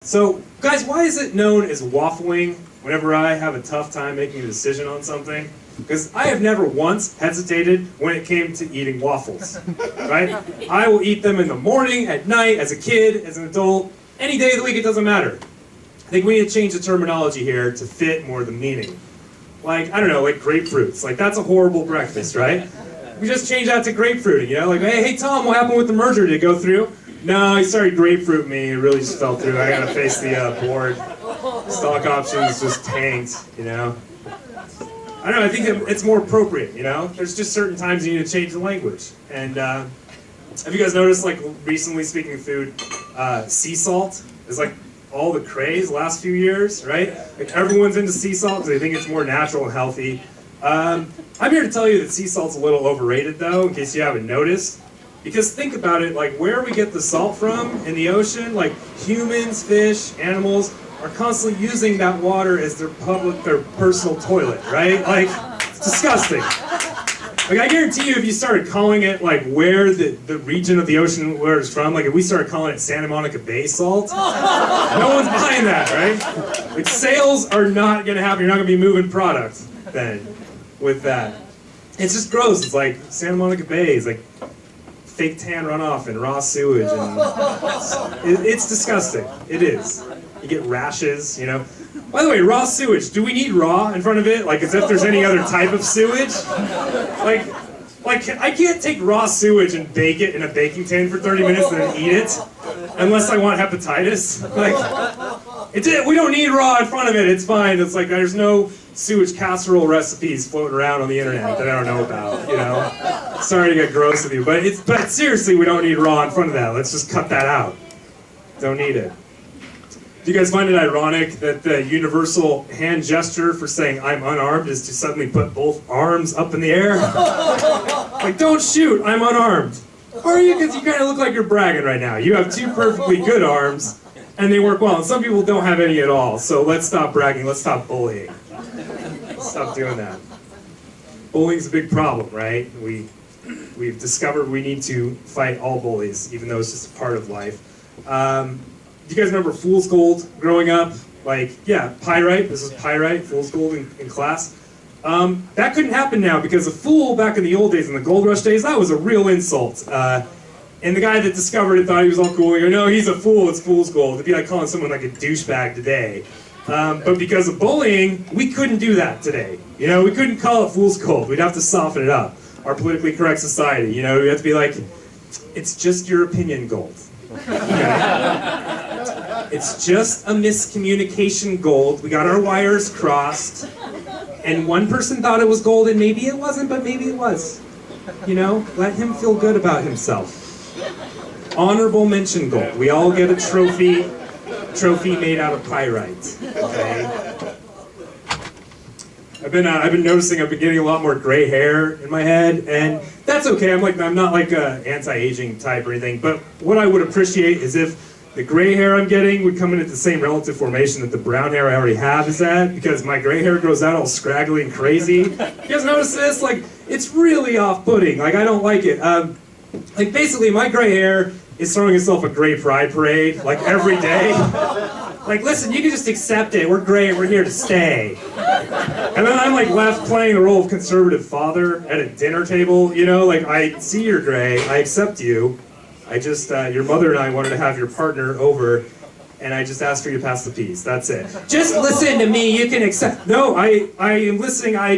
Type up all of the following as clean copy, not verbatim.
So, guys, why is it known as waffling whenever I have a tough time making a decision on something? Because I have never once hesitated when it came to eating waffles, right? I will eat them in the morning, at night, as a kid, as an adult, any day of the week, it doesn't matter. I think we need to change the terminology here to fit more the meaning. Like, I don't know, like grapefruits. Like, that's a horrible breakfast, right? We just change that to grapefruiting, you know? Like, hey Tom, what happened with the merger? Did it go through? No, he started grapefruit me. It really just fell through. I gotta face the board. Stock options just tanked, you know? I don't know, I think it's more appropriate, you know? There's just certain times you need to change the language. And have you guys noticed, like, recently, speaking of food, sea salt is like all the craze the last few years, right? Like, everyone's into sea salt because they think it's more natural and healthy. I'm here to tell you that sea salt's a little overrated, though, in case you haven't noticed. Because think about it, like, where we get the salt from in the ocean, like, humans, fish, animals are constantly using that water as their personal toilet, right? Like, it's disgusting. Like, I guarantee you, if you started calling it, like, where the region of the ocean where it's from, like, if we started calling it Santa Monica Bay salt, no one's buying that, right? Like, sales are not gonna happen. You're not gonna be moving product then with that. It's just gross. It's like Santa Monica Bay is like fake tan runoff and raw sewage, and it's disgusting. It is. You get rashes, you know. By the way, raw sewage, do we need raw in front of it? Like, as if there's any other type of sewage? Like I can't take raw sewage and bake it in a baking tin for 30 minutes and then eat it, unless I want hepatitis. Like, we don't need raw in front of it, it's fine. It's like, there's no sewage casserole recipes floating around on the internet that I don't know about, you know? Sorry to get gross with you, but seriously, we don't need raw in front of that. Let's just cut that out. Don't need it. Do you guys find it ironic that the universal hand gesture for saying I'm unarmed is to suddenly put both arms up in the air? Like, don't shoot, I'm unarmed. Or are you, because you kind of look like you're bragging right now. You have two perfectly good arms, and they work well. And some people don't have any at all, so let's stop bragging, let's stop bullying. Let's stop doing that. Bullying's a big problem, right? We've discovered we need to fight all bullies, even though it's just a part of life. Do you guys remember Fool's Gold growing up? Like, yeah, pyrite. This is pyrite, Fool's Gold in class. That couldn't happen now because a fool back in the old days, in the gold rush days, that was a real insult. And the guy that discovered it thought he was all cool. You go, no, he's a fool, it's Fool's Gold. It'd be like calling someone like a douchebag today. But because of bullying, we couldn't do that today. You know, we couldn't call it Fool's Gold. We'd have to soften it up. Our politically correct society, you know, we have to be like, it's just your opinion, Gold. Okay? It's just a miscommunication, Gold. We got our wires crossed, and one person thought it was gold, and maybe it wasn't, but maybe it was. You know, let him feel good about himself. Honorable mention, Gold. We all get a trophy made out of pyrite. Okay. I've been noticing I've been getting a lot more gray hair in my head, and that's okay. I'm not like a anti-aging type or anything, but what I would appreciate is if the gray hair I'm getting would come in at the same relative formation that the brown hair I already have is at, because my gray hair grows out all scraggly and crazy. You guys notice this? Like, it's really off-putting. Like, I don't like it. Like, basically, my gray hair is throwing itself a gray pride parade, like, every day. Like, listen, you can just accept it. We're gray, we're here to stay. And then I'm, like, left playing the role of conservative father at a dinner table, you know? Like, I see you're gray, I accept you. I just, your mother and I wanted to have your partner over, and I just asked for you to pass the peas. That's it. Just listen to me, you can accept. No, I am listening. I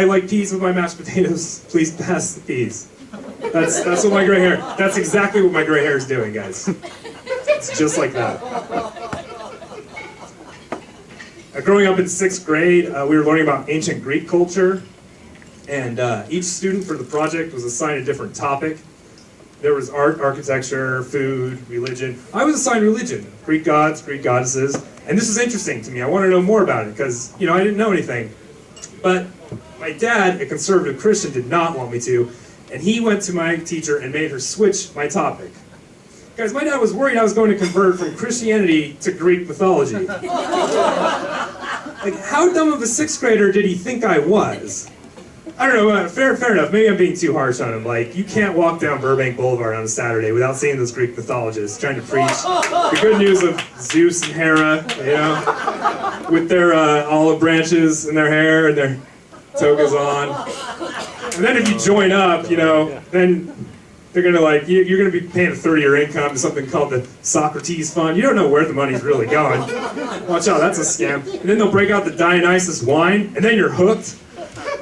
like peas with my mashed potatoes. Please pass the peas. That's what my gray hair, that's exactly what my gray hair is doing, guys. It's just like that. Growing up in 6th grade, we were learning about ancient Greek culture, and each student for the project was assigned a different topic. There was art, architecture, food, religion. I was assigned religion, Greek gods, Greek goddesses, and this is interesting to me. I want to know more about it because, you know, I didn't know anything. But my dad, a conservative Christian, did not want me to, and he went to my teacher and made her switch my topic. Guys, my dad was worried I was going to convert from Christianity to Greek mythology. Like, how dumb of a 6th grader did he think I was? I don't know, fair enough. Maybe I'm being too harsh on him. Like, you can't walk down Burbank Boulevard on a Saturday without seeing those Greek mythologists trying to preach the good news of Zeus and Hera, you know, with their olive branches in their hair and their togas on. And then if you join up, you know, then they're gonna like, you're gonna be paying a third of your income to something called the Socrates Fund. You don't know where the money's really going. Watch out, that's a scam. And then they'll break out the Dionysus wine, and then you're hooked.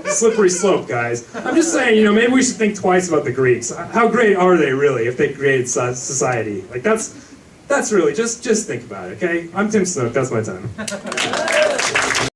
Slippery slope, guys. I'm just saying, you know, maybe we should think twice about the Greeks. How great are they really if they created society? Like that's really, just think about it, okay? I'm Tim Snook, that's my time.